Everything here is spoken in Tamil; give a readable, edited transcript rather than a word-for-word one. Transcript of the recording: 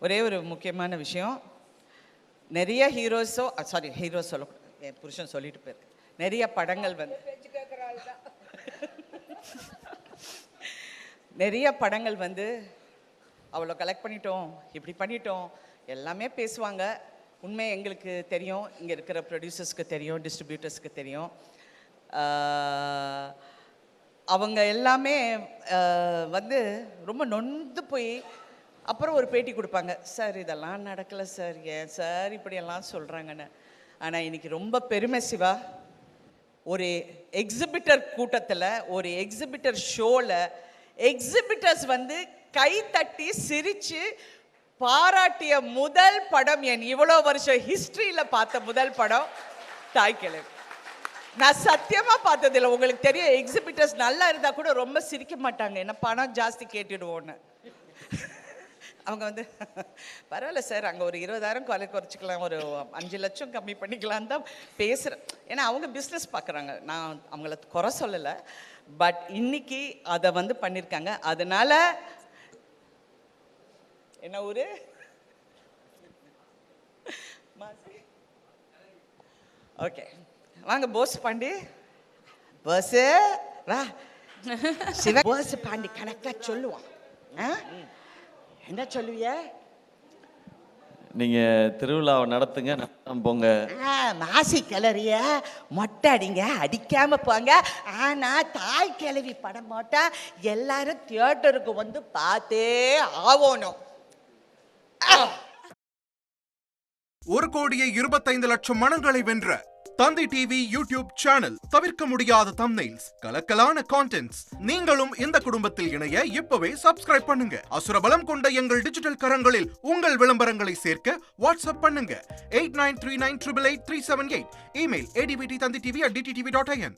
ஒரே ஒரு முக்கியமான விஷயம், நிறைய ஹீரோஸோ ஹீரோஸ் சொல்ல என் புருஷன் சொல்லிட்டு போயிருக்கு, நிறைய படங்கள் வந்து நிறைய படங்கள் வந்து அவ்வளோ கலெக்ட் பண்ணிட்டோம், இப்படி பண்ணிட்டோம் எல்லாமே பேசுவாங்க. உண்மை எங்களுக்கு தெரியும், இங்கே இருக்கிற ப்ரொடியூசர்ஸ்க்கு தெரியும், டிஸ்ட்ரிபியூட்டர்ஸ்க்கு தெரியும். அவங்க எல்லாமே வந்து ரொம்ப நொந்து போய் அப்புறம் ஒரு பேட்டி கொடுப்பாங்க, சார் இதெல்லாம் நடக்கலை சார், ஏன் சார் இப்படியெல்லாம் சொல்கிறாங்கன்னு. ஆனால் இன்னைக்கு ரொம்ப பெருமை சிவா, ஒரு எக்ஸிபிட்டர் கூட்டத்தில், ஒரு எக்ஸிபிட்டர் ஷோவில் எக்ஸிபிட்டர்ஸ் வந்து கை தட்டி சிரித்து பாராட்டிய முதல் படம், என் இவ்வளோ வருஷம் ஹிஸ்ட்ரியில் பார்த்த முதல் படம் தாய் கிழவி. நான் சத்தியமாக பார்த்ததில்லை. உங்களுக்கு தெரியும், எக்ஸிபிட்டர்ஸ் நல்லா இருந்தால் கூட ரொம்ப சிரிக்க மாட்டாங்க, என்ன பணம் ஜாஸ்தி கேட்டுடுவோன்னு. அவங்க வந்து பரவாயில்ல சார், அங்கே ஒரு 20,000 குறைச்சிக்கலாம், ஒரு 5 லட்சம் கம்மி பண்ணிக்கலான்னு தான் பேசுகிறேன். ஏன்னா அவங்க பிஸ்னஸ் பார்க்குறாங்க, நான் அவங்கள குறை சொல்லலை. பட் இன்னைக்கு அதை வந்து பண்ணியிருக்காங்க. அதனால என்ன ஊரு? ஓகே, வாங்க போஸ் பாண்டி. போஸ் வா சிவ. போஸ் பாண்டி கணக்கா சொல்லுவான். என்ன சொல்லுவிய? நீங்க திருவிழாவை நடத்துங்க, போங்க. மாசி கிளறிய மொட்டை அடிங்க, அடிக்காம போங்க. ஆனா தாய் கிழவி படம் போட்டா எல்லாரும் தியேட்டருக்கு வந்து பார்த்தே ஆகணும். 1,25,00,000 மனங்களை வென்ற தந்தி டிவி யூடியூப் சேனல். தவிர்க்க முடியாத தம்ப்நெயில்ஸ், கலக்கலான கான்டென்ட்ஸ். நீங்களும் இந்த குடும்பத்தில் இணைய இப்பவே சப்ஸ்கிரைப் பண்ணுங்க. அசுரபலம் கொண்ட எங்கள் டிஜிட்டல் கரங்களில் உங்கள் விளம்பரங்களை சேர்க்க வாட்ஸ்அப் பண்ணுங்க. 8939888378. Email advtthanditv@dttv.in.